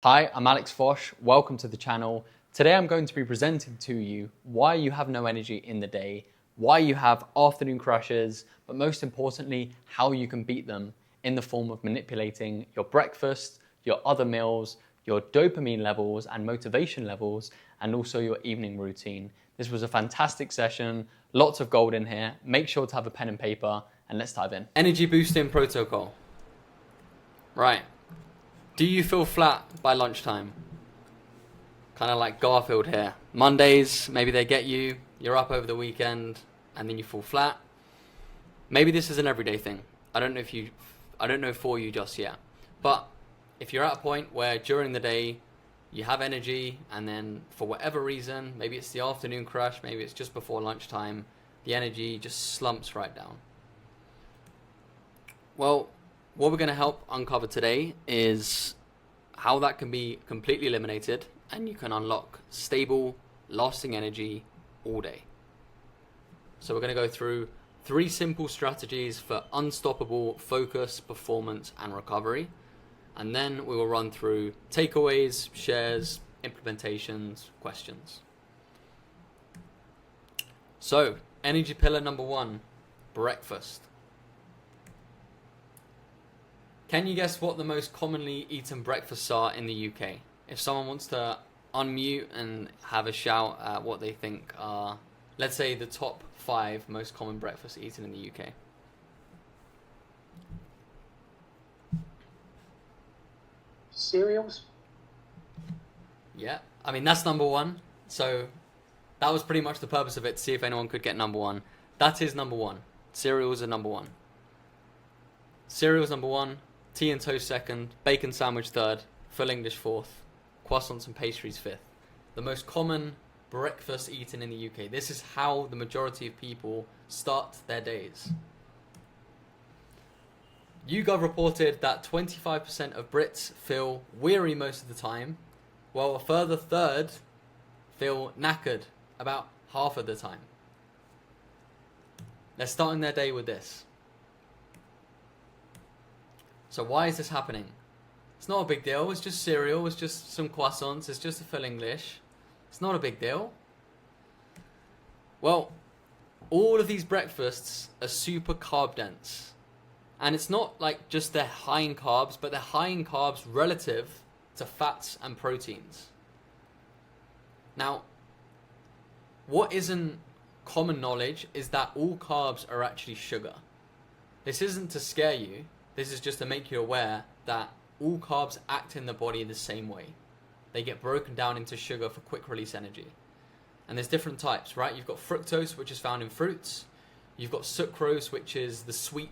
Hi, I'm Alex Foch. Welcome to the channel. Today I'm going to be presenting to you why you have no energy in the day, why you have afternoon crashes, but most importantly, how you can beat them in the form of manipulating your breakfast, your other meals, your dopamine levels and motivation levels, and also your evening routine. This was a fantastic session, lots of gold in here. Make sure to have a pen and paper, and let's dive in. Energy boosting protocol. Right. Do you feel flat by lunchtime? Kind of like Garfield here. Mondays, maybe they get you, you're up over the weekend, and then you fall flat. Maybe this is an everyday thing. I don't know for you just yet. But if you're at a point where during the day you have energy, and then for whatever reason, maybe it's the afternoon crash, maybe it's just before lunchtime, the energy just slumps right down. Well, what we're going to help uncover today is how that can be completely eliminated and you can unlock stable, lasting energy all day. So we're going to go through 3 simple strategies for unstoppable focus, performance, and recovery. And then we will run through takeaways, shares, implementations, questions. So, energy pillar number 1, breakfast. Can you guess what the most commonly eaten breakfasts are in the UK? If someone wants to unmute and have a shout at what they think are, let's say, the top 5 most common breakfasts eaten in the UK. Cereals? Yeah, I mean, that's number 1. So that was pretty much the purpose of it, to see if anyone could get number 1. That is number 1. Cereals are number 1. Cereals number 1. Tea and toast 2nd, bacon sandwich 3rd, full English 4th, croissants and pastries 5th. The most common breakfast eaten in the UK. This is how the majority of people start their days. YouGov reported that 25% of Brits feel weary most of the time, while a further third feel knackered about half of the time. They're starting their day with this. So why is this happening? It's not a big deal. It's just cereal. It's just some croissants. It's just a full English. It's not a big deal. Well, all of these breakfasts are super carb dense. And it's not like just they're high in carbs, but they're high in carbs relative to fats and proteins. Now, what isn't common knowledge is that all carbs are actually sugar. This isn't to scare you. This is just to make you aware that all carbs act in the body the same way. They get broken down into sugar for quick release energy. And there's different types, right? You've got fructose, which is found in fruits. You've got sucrose, which is the sweet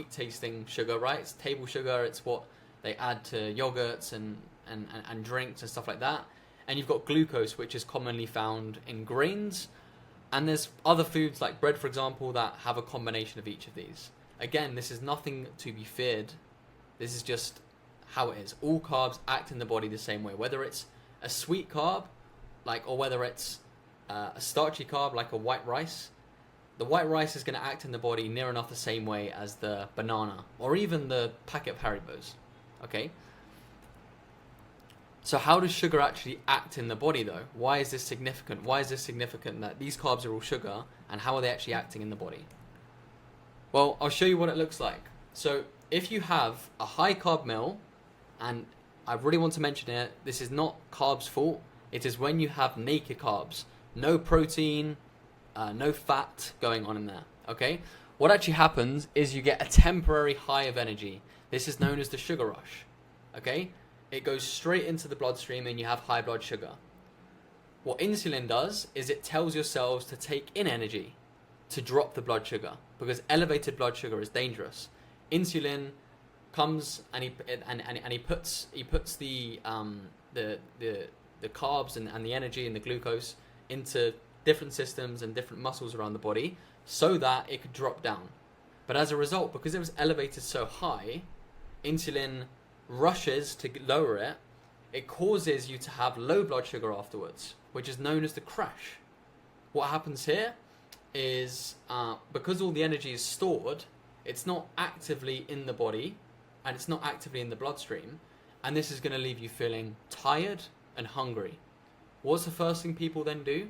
tasting sugar, right? It's table sugar. It's what they add to yogurts and drinks and stuff like that. And you've got glucose, which is commonly found in grains. And there's other foods like bread, for example, that have a combination of each of these. Again, this is nothing to be feared. This is just how it is. All carbs act in the body the same way, whether it's a sweet carb, or whether it's a starchy carb, like a white rice. The white rice is going to act in the body near enough the same way as the banana, or even the packet of Haribos. Okay? So how does sugar actually act in the body, though? Why is this significant? Why is this significant that these carbs are all sugar, and how are they actually acting in the body? Well, I'll show you what it looks like. So if you have a high carb meal, and I really want to mention it, this is not carbs' fault. It is when you have naked carbs, no protein, no fat going on in there, okay? What actually happens is you get a temporary high of energy. This is known as the sugar rush, okay? It goes straight into the bloodstream and you have high blood sugar. What insulin does is it tells your cells to take in energy to drop the blood sugar, because elevated blood sugar is dangerous. Insulin comes and he puts the carbs and the energy and the glucose into different systems and different muscles around the body so that it could drop down. But as a result, because it was elevated so high, insulin rushes to lower it. It causes you to have low blood sugar afterwards, which is known as the crash. What happens here is because all the energy is stored, it's not actively in the body and it's not actively in the bloodstream, and this is going to leave you feeling tired and hungry. What's the first thing people then do?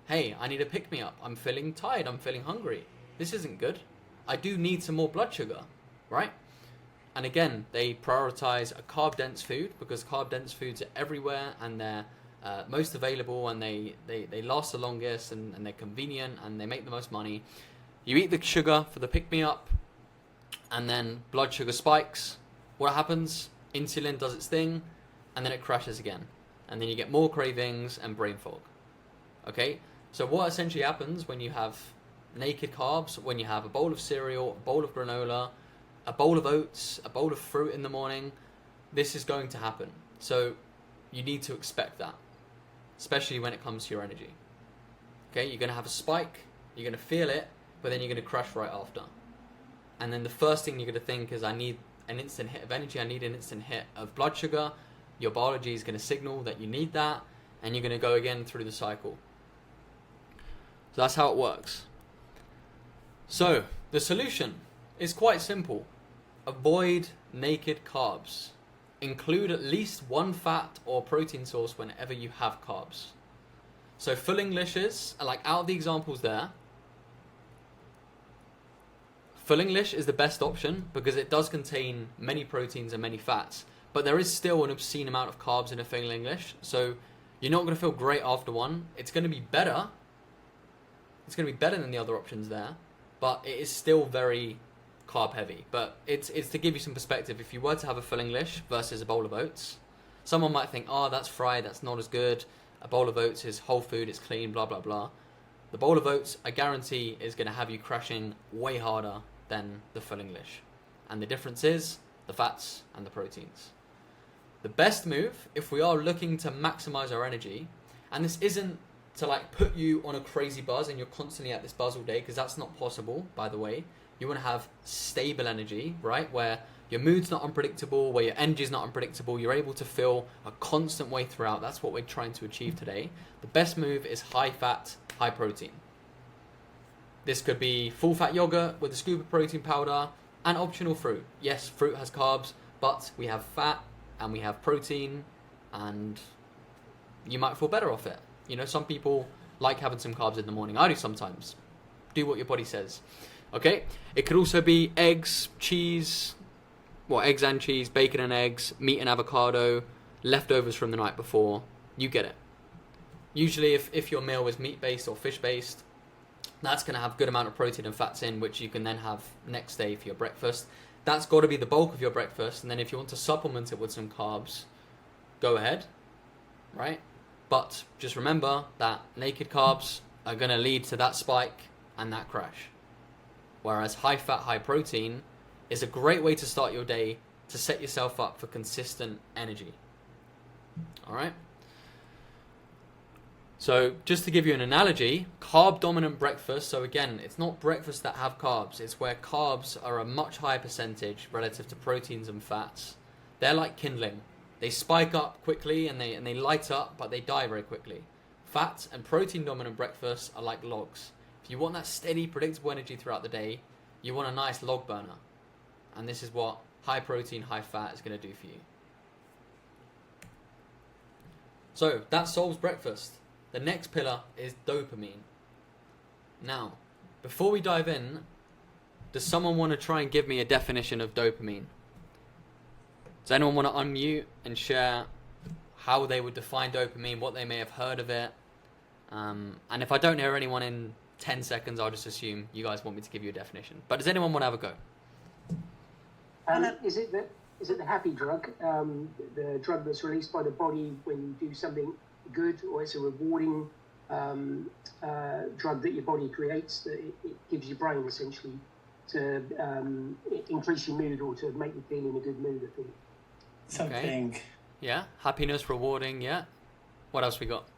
Hey, I need a pick-me-up. I'm feeling tired. I'm feeling hungry. This isn't good. I do need some more blood sugar, right? And again, they prioritize a carb-dense food because carb-dense foods are everywhere and they're most available, and they last the longest, and they're convenient, and they make the most money. You eat the sugar for the pick-me-up, and then blood sugar spikes. What happens? Insulin does its thing, and then it crashes again. And then you get more cravings and brain fog. Okay? So what essentially happens when you have naked carbs, when you have a bowl of cereal, a bowl of granola, a bowl of oats, a bowl of fruit in the morning, this is going to happen. So you need to expect that, especially when it comes to your energy. Okay? You're going to have a spike, you're going to feel it, but then you're going to crash right after. And then the first thing you're going to think is, I need an instant hit of energy, I need an instant hit of blood sugar. Your biology is going to signal that you need that, and you're going to go again through the cycle. So that's how it works. So the solution is quite simple. Avoid naked carbs. Include at least one fat or protein source whenever you have carbs. So full Englishes, like out of the examples there, full English is the best option because it does contain many proteins and many fats. But there is still an obscene amount of carbs in a full English, so you're not going to feel great after one. It's going to be better. It's going to be better than the other options there, but it is still very carb heavy. But it's to give you some perspective. If you were to have a full English versus a bowl of oats, someone might think, oh, that's fried, that's not as good. A bowl of oats is whole food, it's clean, blah, blah, blah. The bowl of oats, I guarantee, is going to have you crashing way harder than the full English. And the difference is the fats and the proteins. The best move, if we are looking to maximize our energy, and this isn't to like put you on a crazy buzz and you're constantly at this buzz all day, because that's not possible, by the way. You want to have stable energy, right? Where your mood's not unpredictable, where your energy's not unpredictable. You're able to feel a constant way throughout. That's what we're trying to achieve today. The best move is high fat, high protein. This could be full fat yogurt with a scoop of protein powder and optional fruit. Yes, fruit has carbs, but we have fat and we have protein, and you might feel better off it. You know, some people like having some carbs in the morning. I do sometimes. Do what your body says. Okay? It could also be eggs, cheese, eggs and cheese, bacon and eggs, meat and avocado, leftovers from the night before. You get it. Usually if your meal is meat-based or fish-based, that's going to have a good amount of protein and fats in, which you can then have next day for your breakfast. That's got to be the bulk of your breakfast, and then if you want to supplement it with some carbs, go ahead, right? But just remember that naked carbs are going to lead to that spike and that crash. Whereas high fat, high protein is a great way to start your day to set yourself up for consistent energy. All right? So just to give you an analogy, carb-dominant breakfast, so again, it's not breakfasts that have carbs, it's where carbs are a much higher percentage relative to proteins and fats. They're like kindling. They spike up quickly and they light up, but they die very quickly. Fat and protein-dominant breakfasts are like logs. If you want that steady, predictable energy throughout the day, you want a nice log burner. And this is what high protein, high fat is going to do for you. So that solves breakfast. The next pillar is dopamine. Now, before we dive in, does someone want to try and give me a definition of dopamine? Does anyone want to unmute and share how they would define dopamine, what they may have heard of it? And if I don't hear anyone in 10 seconds, I'll just assume you guys want me to give you a definition. But does anyone want to have a go? Is it the happy drug, the drug that's released by the body when you do something good, or it's a rewarding drug that your body creates that it gives your brain essentially to increase your mood or to make you feel in a good mood, I think. Something. Okay. Yeah, happiness, rewarding, yeah. What else we got?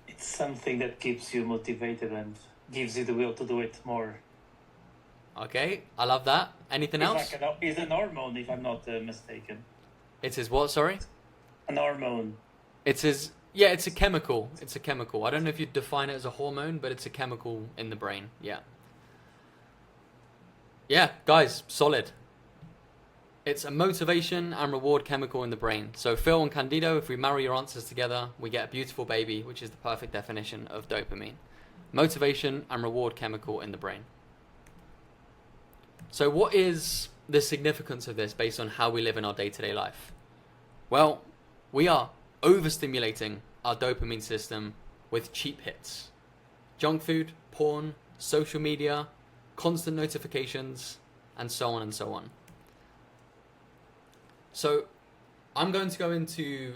It's something that keeps you motivated and gives you the will to do it more. Okay, I love that. Anything else? It's an hormone, if I'm not mistaken. It's his what, sorry? An hormone. It's his... Yeah, it's a chemical. It's a chemical. I don't know if you'd define it as a hormone, but it's a chemical in the brain. Yeah. Yeah, guys, solid. It's a motivation and reward chemical in the brain. So Phil and Candido, if we marry your answers together, we get a beautiful baby, which is the perfect definition of dopamine. Motivation and reward chemical in the brain. So what is the significance of this based on how we live in our day-to-day life? Well, we are overstimulating our dopamine system with cheap hits. Junk food, porn, social media, constant notifications, and so on and so on. So I'm going to go into,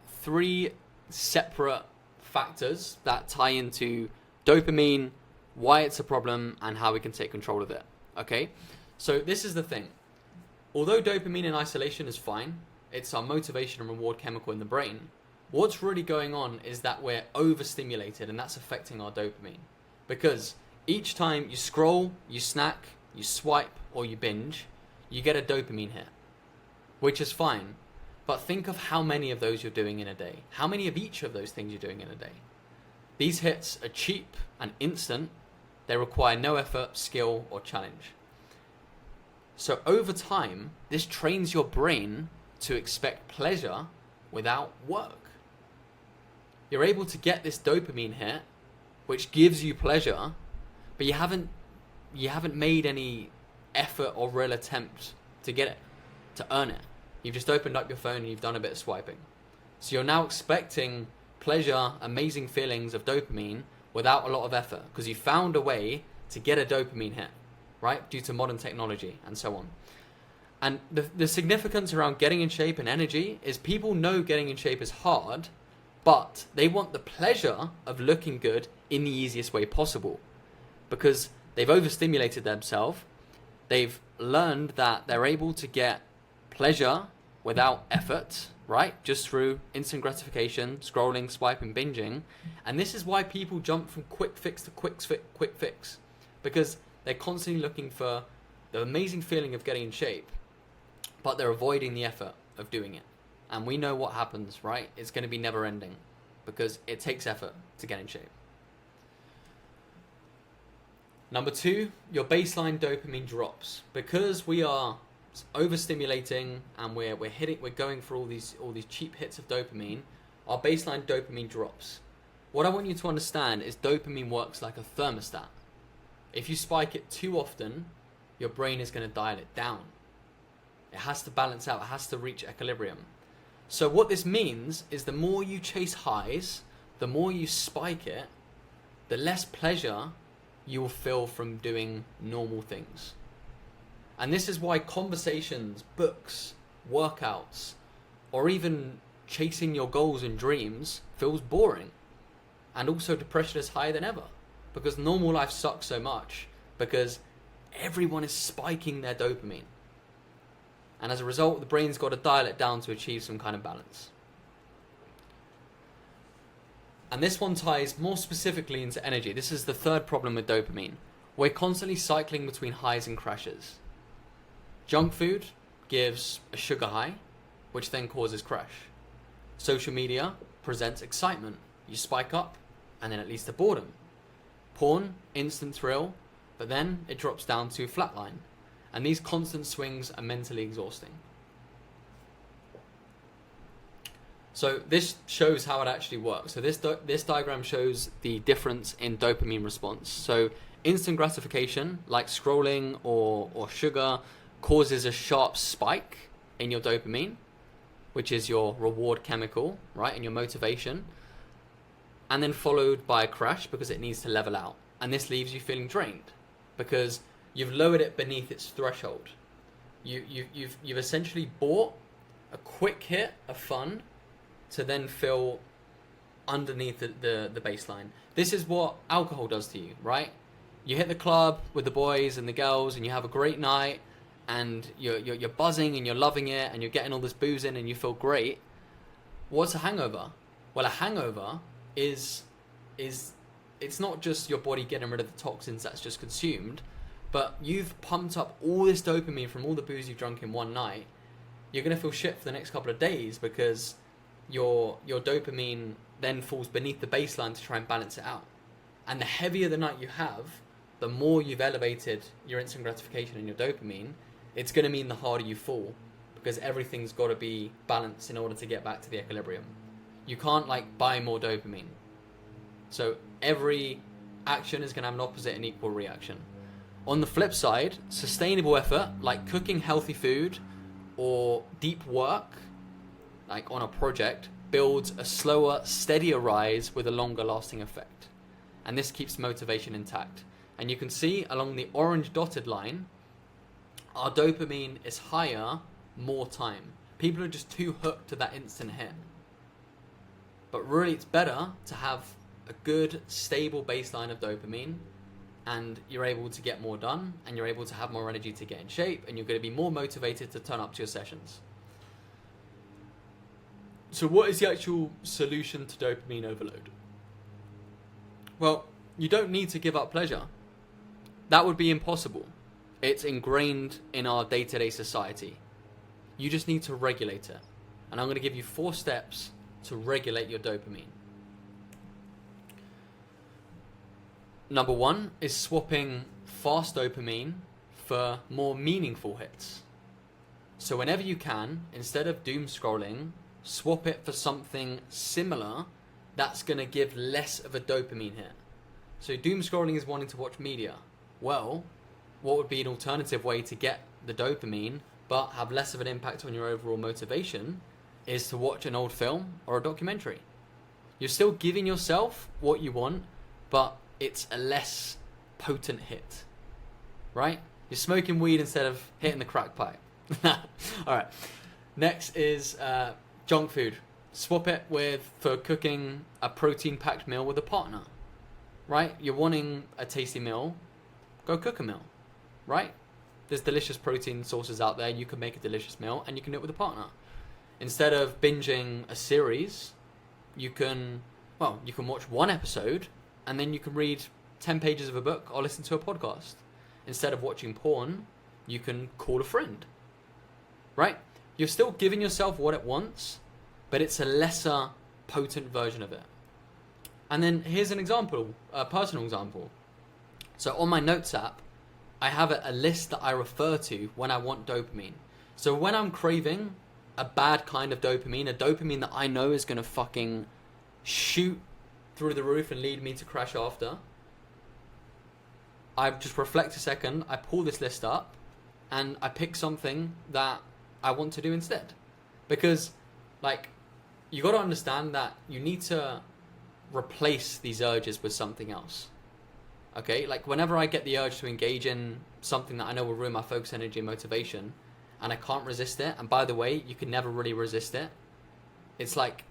three separate factors that tie into dopamine, why it's a problem, and how we can take control of it. Okay? So this is the thing. Although dopamine in isolation is fine, it's our motivation and reward chemical in the brain, what's really going on is that we're overstimulated, and that's affecting our dopamine. Because each time you scroll, you snack, you swipe, or you binge, you get a dopamine hit, which is fine. But think of how many of those you're doing in a day. How many of each of those things you're doing in a day. These hits are cheap and instant. They require no effort, skill, or challenge. So over time, this trains your brain to expect pleasure without work. You're able to get this dopamine hit, which gives you pleasure, but you haven't made any effort or real attempt to get it, to earn it. You've just opened up your phone and you've done a bit of swiping. So you're now expecting pleasure, amazing feelings of dopamine without a lot of effort, because you found a way to get a dopamine hit, right? Due to modern technology and so on. And the significance around getting in shape and energy is people know getting in shape is hard, but they want the pleasure of looking good in the easiest way possible, because they've overstimulated themselves. They've learned that they're able to get pleasure without effort, right? Just through instant gratification, scrolling, swiping, binging. And this is why people jump from quick fix to quick fix. Because they're constantly looking for the amazing feeling of getting in shape, but they're avoiding the effort of doing it. And we know what happens, right? It's going to be never ending because it takes effort to get in shape. Number 2, your baseline dopamine drops. Because we are overstimulating and we're going for all these cheap hits of dopamine, our baseline dopamine drops. What I want you to understand is dopamine works like a thermostat. If you spike it too often, your brain is going to dial it down. It has to balance out, it has to reach equilibrium. So what this means is the more you chase highs, the more you spike it, the less pleasure you will feel from doing normal things. And this is why conversations, books, workouts, or even chasing your goals and dreams feels boring. And also depression is higher than ever. Because normal life sucks so much. Because everyone is spiking their dopamine. And as a result, the brain's got to dial it down to achieve some kind of balance. And this one ties more specifically into energy. This is the third problem with dopamine. We're constantly cycling between highs and crashes. Junk food gives a sugar high, which then causes crash. Social media presents excitement. You spike up, and then it leads to boredom. Porn, instant thrill, but then it drops down to flatline. And these constant swings are mentally exhausting. So this shows how it actually works. So this diagram shows the difference in dopamine response. So instant gratification, like scrolling or sugar, causes a sharp spike in your dopamine, which is your reward chemical, right, and your motivation, and then followed by a crash because it needs to level out. And this leaves you feeling drained because you've lowered it beneath its threshold. You've essentially bought a quick hit of fun to then feel underneath the baseline. This is what alcohol does to you, right? You hit the club with the boys and the girls and you have a great night and you're buzzing and you're loving it and you're getting all this booze in and you feel great. What's a hangover? Well, a hangover is it's not just your body getting rid of the toxins that's just consumed, but you've pumped up all this dopamine from all the booze you've drunk in one night. You're going to feel shit for the next couple of days because your dopamine then falls beneath the baseline to try and balance it out. And the heavier the night you have, the more you've elevated your instant gratification and your dopamine, it's going to mean the harder you fall, because everything's got to be balanced in order to get back to the equilibrium. You can't like buy more dopamine. So every action is going to have an opposite and equal reaction. On the flip side, sustainable effort, like cooking healthy food or deep work, like on a project, builds a slower, steadier rise with a longer lasting effect. And this keeps motivation intact. And you can see along the orange dotted line, our dopamine is higher more time. People are just too hooked to that instant hit. But really it's better to have a good, stable baseline of dopamine, and you're able to get more done, and you're able to have more energy to get in shape, and you're going to be more motivated to turn up to your sessions. So what is the actual solution to dopamine overload? Well, you don't need to give up pleasure. That would be impossible. It's ingrained in our day-to-day society. You just need to regulate it. And I'm going to give you 4 steps to regulate your dopamine. Number 1 is swapping fast dopamine for more meaningful hits. So whenever you can, instead of doom scrolling, swap it for something similar that's going to give less of a dopamine hit. So doom scrolling is wanting to watch media. Well, what would be an alternative way to get the dopamine but have less of an impact on your overall motivation is to watch an old film or a documentary. You're still giving yourself what you want, but it's a less potent hit, right? You're smoking weed instead of hitting the crack pipe. All right. Next is junk food. Swap it for cooking a protein-packed meal with a partner, right? You're wanting a tasty meal, go cook a meal, right? There's delicious protein sources out there. You can make a delicious meal and you can do it with a partner. Instead of binging a series, you can watch one episode and then you can read 10 pages of a book or listen to a podcast. Instead of watching porn, you can call a friend, right? You're still giving yourself what it wants, but it's a lesser potent version of it. And then here's an example, a personal example. So on my notes app, I have a list that I refer to when I want dopamine. So when I'm craving a bad kind of dopamine, a dopamine that I know is going to fucking shoot through the roof and lead me to crash after, I just reflect a second, I pull this list up, and I pick something that I want to do instead. Because, like, you got to understand that you need to replace these urges with something else. Okay, like whenever I get the urge to engage in something that I know will ruin my focus, energy, and motivation, and I can't resist it, and by the way, you can never really resist it. It's like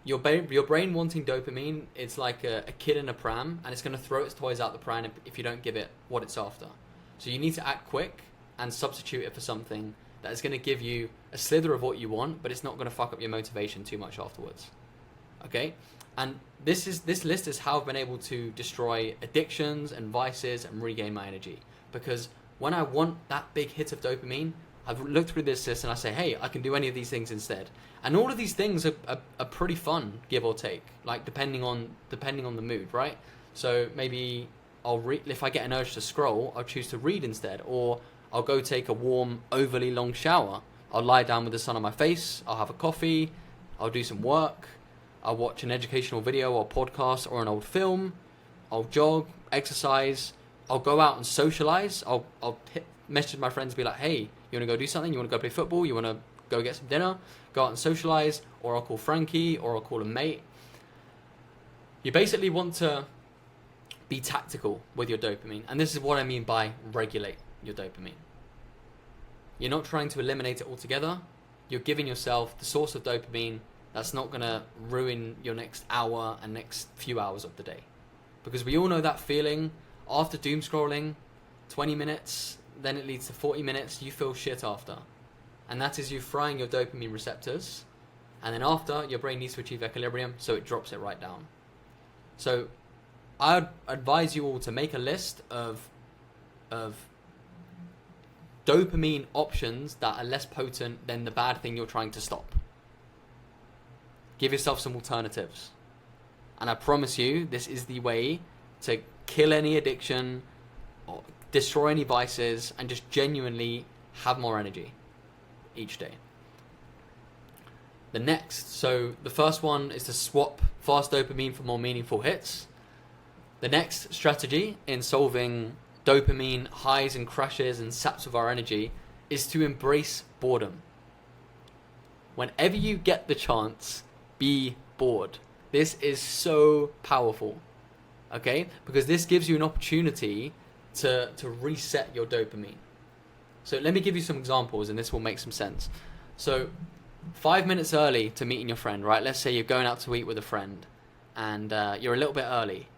your brain wanting dopamine. It's like a kid in a pram, and it's going to throw its toys out the pram if you don't give it what it's after. So you need to act quick and substitute it for something that is going to give you a slither of what you want, but it's not going to fuck up your motivation too much afterwards. Okay? And this list is how I've been able to destroy addictions and vices and regain my energy. Because when I want that big hit of dopamine, I've looked through this list and I say, hey, I can do any of these things instead. And all of these things are pretty fun, give or take, like depending on the mood, right? So maybe if I get an urge to scroll, I'll choose to read instead, or I'll go take a warm, overly long shower. I'll lie down with the sun on my face. I'll have a coffee. I'll do some work. I'll watch an educational video or podcast or an old film. I'll jog, exercise. I'll go out and socialize. I'll message my friends and be like, hey, you want to go do something? You want to go play football? You want to go get some dinner? Go out and socialize. Or I'll call Frankie, or I'll call a mate. You basically want to be tactical with your dopamine. And this is what I mean by regulate your dopamine. You're not trying to eliminate it altogether. You're giving yourself the source of dopamine that's not going to ruin your next hour and next few hours of the day. Because we all know that feeling after doom scrolling, 20 minutes, then it leads to 40 minutes, you feel shit after. And that is you frying your dopamine receptors. And then after, your brain needs to achieve equilibrium, so it drops it right down. So I'd advise you all to make a list of dopamine options that are less potent than the bad thing you're trying to stop. Give yourself some alternatives. And I promise you, this is the way to kill any addiction, or destroy any vices, and just genuinely have more energy each day. The next, so the first one is to swap fast dopamine for more meaningful hits. The next strategy in solving dopamine highs and crashes and saps of our energy is to embrace boredom. Whenever you get the chance, be bored. This is so powerful, okay? Because this gives you an opportunity to reset your dopamine. So let me give you some examples and this will make some sense. So 5 minutes early to meeting your friend, right? Let's say you're going out to eat with a friend and you're a little bit early.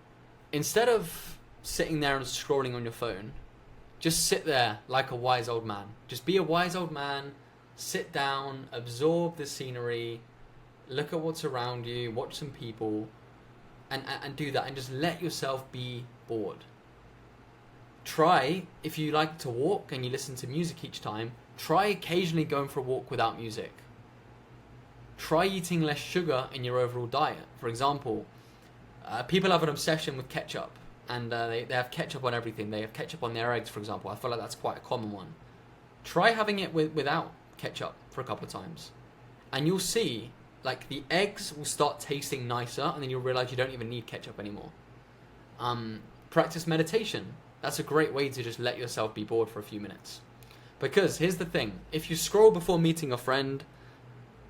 Instead of sitting there and scrolling on your phone, just sit there like a wise old man. Just be a wise old man, sit down, absorb the scenery, look at what's around you, watch some people, and do that, and just let yourself be bored. Try, if you like to walk and you listen to music each time, try occasionally going for a walk without music. Try eating less sugar in your overall diet. For example, people have an obsession with ketchup, and they have ketchup on everything. They have ketchup on their eggs, for example. I feel like that's quite a common one. Try having it without ketchup for a couple of times, and you'll see, like, the eggs will start tasting nicer, and then you'll realize you don't even need ketchup anymore. Practice meditation. That's a great way to just let yourself be bored for a few minutes. Because here's the thing, if you scroll before meeting a friend,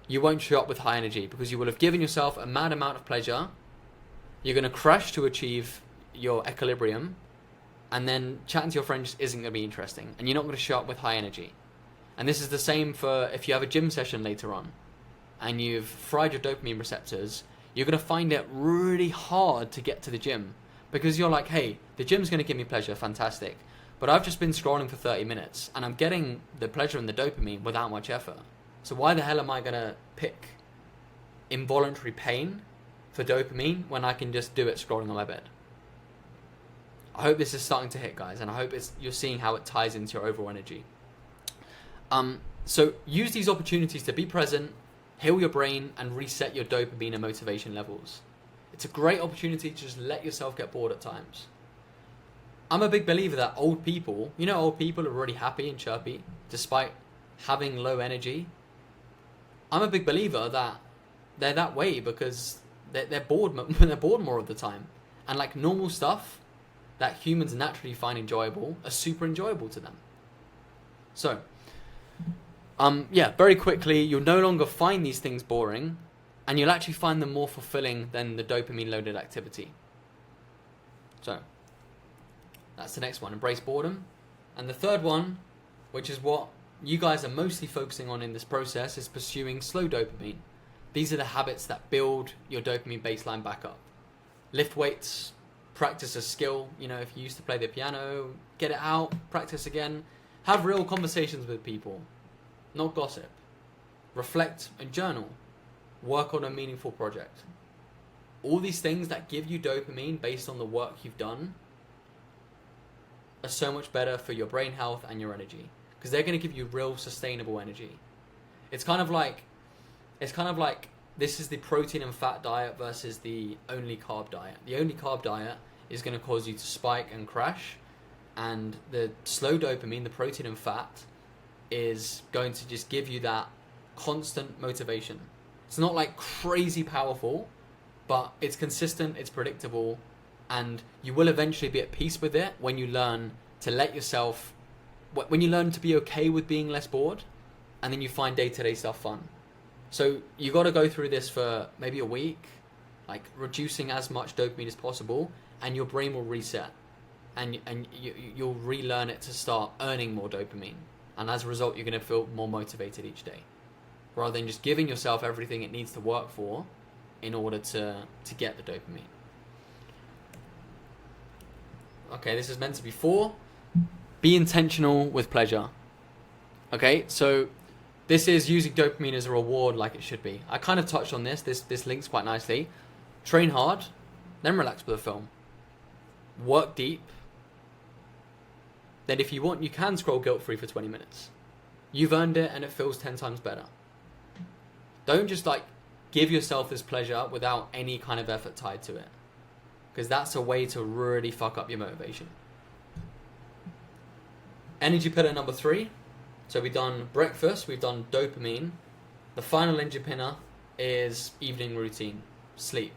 you won't show up with high energy because you will have given yourself a mad amount of pleasure. You're going to crash to achieve your equilibrium, and then chatting to your friend just isn't going to be interesting, and you're not going to show up with high energy. And this is the same for if you have a gym session later on and you've fried your dopamine receptors, you're going to find it really hard to get to the gym because you're like, hey, the gym's going to give me pleasure, fantastic, but I've just been scrolling for 30 minutes and I'm getting the pleasure and the dopamine without much effort. So why the hell am I going to pick involuntary pain for dopamine when I can just do it scrolling on my bed? I hope this is starting to hit, guys, and I hope you're seeing how it ties into your overall energy. So use these opportunities to be present, heal your brain, and reset your dopamine and motivation levels. It's a great opportunity to just let yourself get bored at times. I'm a big believer that old people are really happy and chirpy despite having low energy. I'm a big believer that they're that way because they're bored more of the time, and like normal stuff that humans naturally find enjoyable are super enjoyable to them. So very quickly, you'll no longer find these things boring, and you'll actually find them more fulfilling than the dopamine-loaded activity. So, that's the next one, embrace boredom. And the third one, which is what you guys are mostly focusing on in this process, is pursuing slow dopamine. These are the habits that build your dopamine baseline back up. Lift weights, practice a skill. If you used to play the piano, get it out, practice again. Have real conversations with people. Not gossip. Reflect and journal. Work on a meaningful project. All these things that give you dopamine based on the work you've done are so much better for your brain health and your energy, because they're going to give you real sustainable energy. It's kind of like this is the protein and fat diet versus the only carb diet. The only carb diet is going to cause you to spike and crash, and the slow dopamine, the protein and fat, is going to just give you that constant motivation. It's not like crazy powerful, but it's consistent, it's predictable, and you will eventually be at peace with it when you learn to when you learn to be okay with being less bored, and then you find day-to-day stuff fun. So you got to go through this for maybe a week, like reducing as much dopamine as possible, and your brain will reset, and you'll relearn it to start earning more dopamine. And as a result, you're going to feel more motivated each day, rather than just giving yourself everything it needs to work for in order to get the dopamine. Okay, this is meant to be 4. Be intentional with pleasure. Okay, so this is using dopamine as a reward like it should be. I kind of touched on this. This links quite nicely. Train hard, then relax with a film. Work deep. Then if you want, you can scroll guilt-free for 20 minutes. You've earned it and it feels 10 times better. Don't just give yourself this pleasure without any kind of effort tied to it, because that's a way to really fuck up your motivation. Energy pillar number 3 So we've done breakfast, we've done dopamine. The final ninja pinner is evening routine, sleep.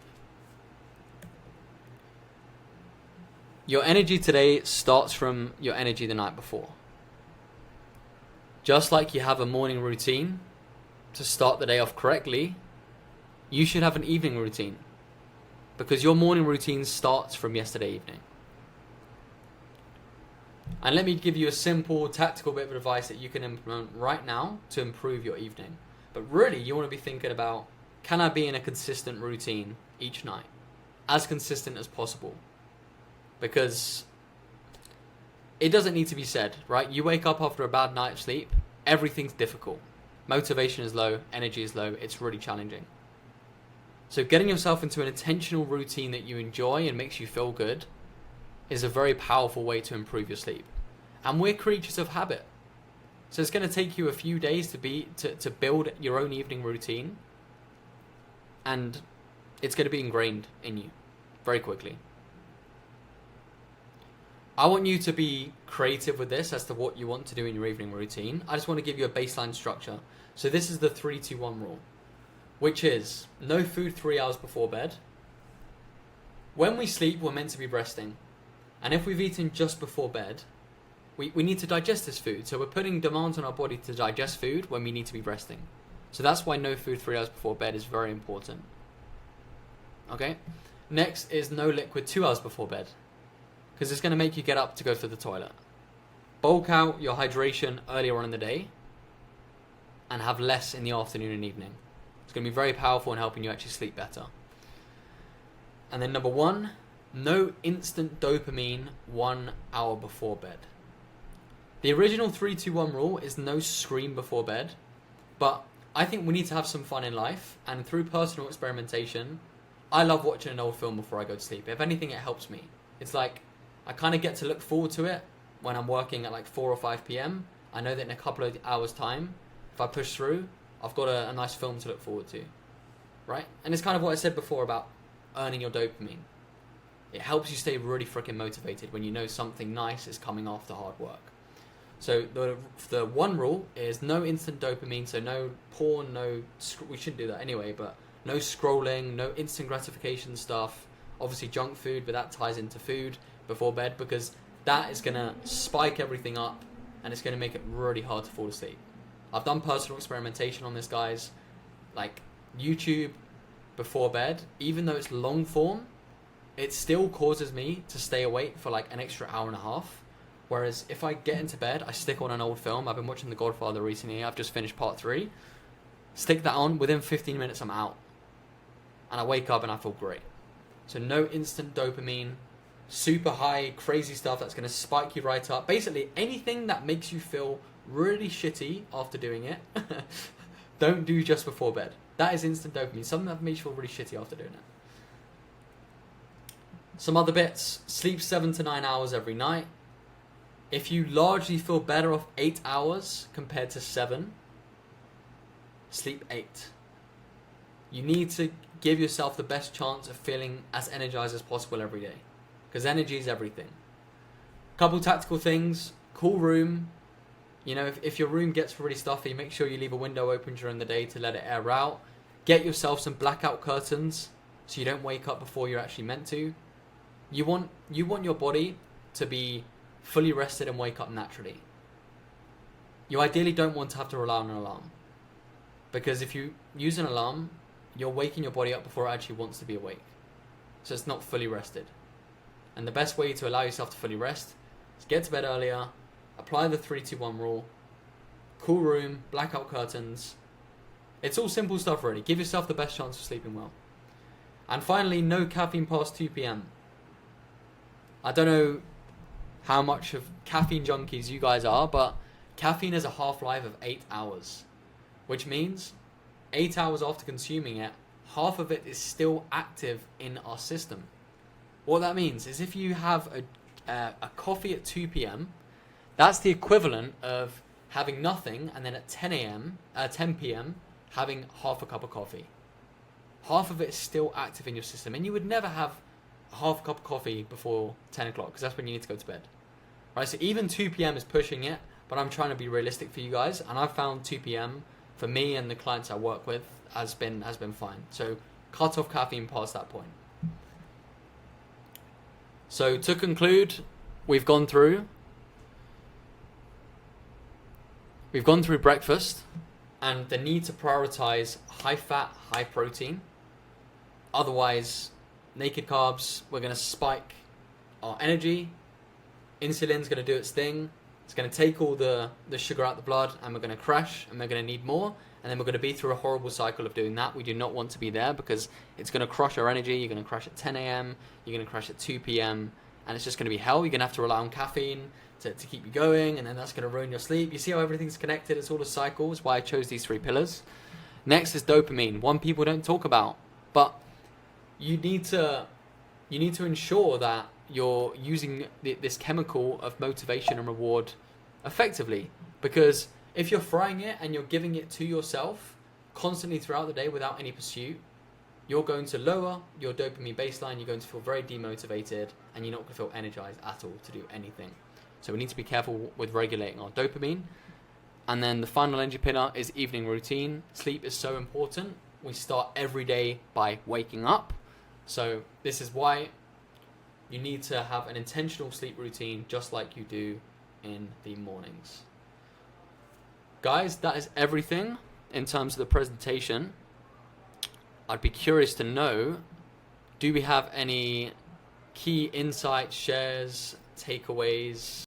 Your energy today starts from your energy the night before. Just like you have a morning routine to start the day off correctly, you should have an evening routine, because your morning routine starts from yesterday evening. And let me give you a simple tactical bit of advice that you can implement right now to improve your evening. But really, you want to be thinking about, can I be in a consistent routine each night? As consistent as possible. Because it doesn't need to be said, right? You wake up after a bad night's sleep, everything's difficult. Motivation is low, energy is low, it's really challenging. So getting yourself into an intentional routine that you enjoy and makes you feel good is a very powerful way to improve your sleep. And we're creatures of habit. So it's going to take you a few days to build your own evening routine, and it's going to be ingrained in you very quickly. I want you to be creative with this as to what you want to do in your evening routine. I just want to give you a baseline structure. So this is the 3-2-1 rule, which is no food 3 hours before bed. When we sleep, we're meant to be resting. And if we've eaten just before bed, we need to digest this food. So we're putting demands on our body to digest food when we need to be resting. So that's why no food 3 hours before bed is very important. Okay? Next is no liquid 2 hours before bed, because it's going to make you get up to go to the toilet. Bulk out your hydration earlier on in the day and have less in the afternoon and evening. It's going to be very powerful in helping you actually sleep better. And then number 1, no instant dopamine 1 hour before bed. The original 3-2-1 rule is no screen before bed, but I think we need to have some fun in life, and through personal experimentation, I love watching an old film before I go to sleep. If anything, it helps me. It's like I kind of get to look forward to it when I'm working at like 4 or 5 p.m. I know that in a couple of hours' time, if I push through, I've got a nice film to look forward to, right? And it's kind of what I said before about earning your dopamine. It helps you stay really freaking motivated when you know something nice is coming after hard work. So the one rule is no instant dopamine, so no porn, we shouldn't do that anyway, but no scrolling, no instant gratification stuff, obviously junk food, but that ties into food before bed, because that is going to spike everything up and it's going to make it really hard to fall asleep. I've done personal experimentation on this, guys. Like YouTube before bed, even though it's long form, it still causes me to stay awake for like an extra hour and a half. Whereas if I get into bed, I stick on an old film. I've been watching The Godfather recently. I've just finished part 3. Stick that on. Within 15 minutes, I'm out. And I wake up and I feel great. So no instant dopamine, super high, crazy stuff that's going to spike you right up. Basically, anything that makes you feel really shitty after doing it, don't do just before bed. That is instant dopamine. Something that makes you feel really shitty after doing it. Some other bits. Sleep 7 to 9 hours every night. If you largely feel better off 8 hours compared to 7, sleep 8. You need to give yourself the best chance of feeling as energized as possible every day, because energy is everything. Couple tactical things. Cool room. You know, if your room gets really stuffy, make sure you leave a window open during the day to let it air out. Get yourself some blackout curtains so you don't wake up before you're actually meant to. You want your body to be fully rested and wake up naturally. You ideally don't want to have to rely on an alarm, because if you use an alarm, you're waking your body up before it actually wants to be awake. So it's not fully rested. And the best way to allow yourself to fully rest is get to bed earlier, apply the 3-2-1 rule, cool room, blackout curtains. It's all simple stuff really. Give yourself the best chance of sleeping well. And finally, no caffeine past 2 p.m. I don't know how much of caffeine junkies you guys are, but caffeine has a half-life of 8 hours, which means 8 hours after consuming it, half of it is still active in our system. What that means is if you have a coffee at 2 p.m, that's the equivalent of having nothing and then at 10 p.m, having half a cup of coffee. Half of it is still active in your system, and you would never have half a cup of coffee before 10 o'clock, because that's when you need to go to bed. Right, so even 2 p.m. is pushing it. but I'm trying to be realistic for you guys, and I've found 2 p.m. for me and the clients I work with has been fine. So cut off caffeine past that point. So to conclude, we've gone through breakfast and the need to prioritize high fat, high protein. Otherwise, naked carbs, we're going to spike our energy. Insulin's going to do its thing. It's going to take all the sugar out of the blood, and we're going to crash, and we're going to need more. And then we're going to be through a horrible cycle of doing that. We do not want to be there because it's going to crush our energy. You're going to crash at 10 a.m. You're going to crash at 2 p.m. And it's just going to be hell. You're going to have to rely on caffeine to keep you going, and then that's going to ruin your sleep. You see how everything's connected? It's all a cycle. That's why I chose these 3 pillars. Next is dopamine, one people don't talk about. But you need to ensure that you're using this chemical of motivation and reward effectively. Because if you're frying it and you're giving it to yourself constantly throughout the day without any pursuit, you're going to lower your dopamine baseline. You're going to feel very demotivated, and you're not going to feel energized at all to do anything. So we need to be careful with regulating our dopamine. And then the final energy pillar is evening routine. Sleep is so important. We start every day by waking up. So this is why you need to have an intentional sleep routine just like you do in the mornings. Guys, that is everything in terms of the presentation. I'd be curious to know, do we have any key insights, shares, takeaways?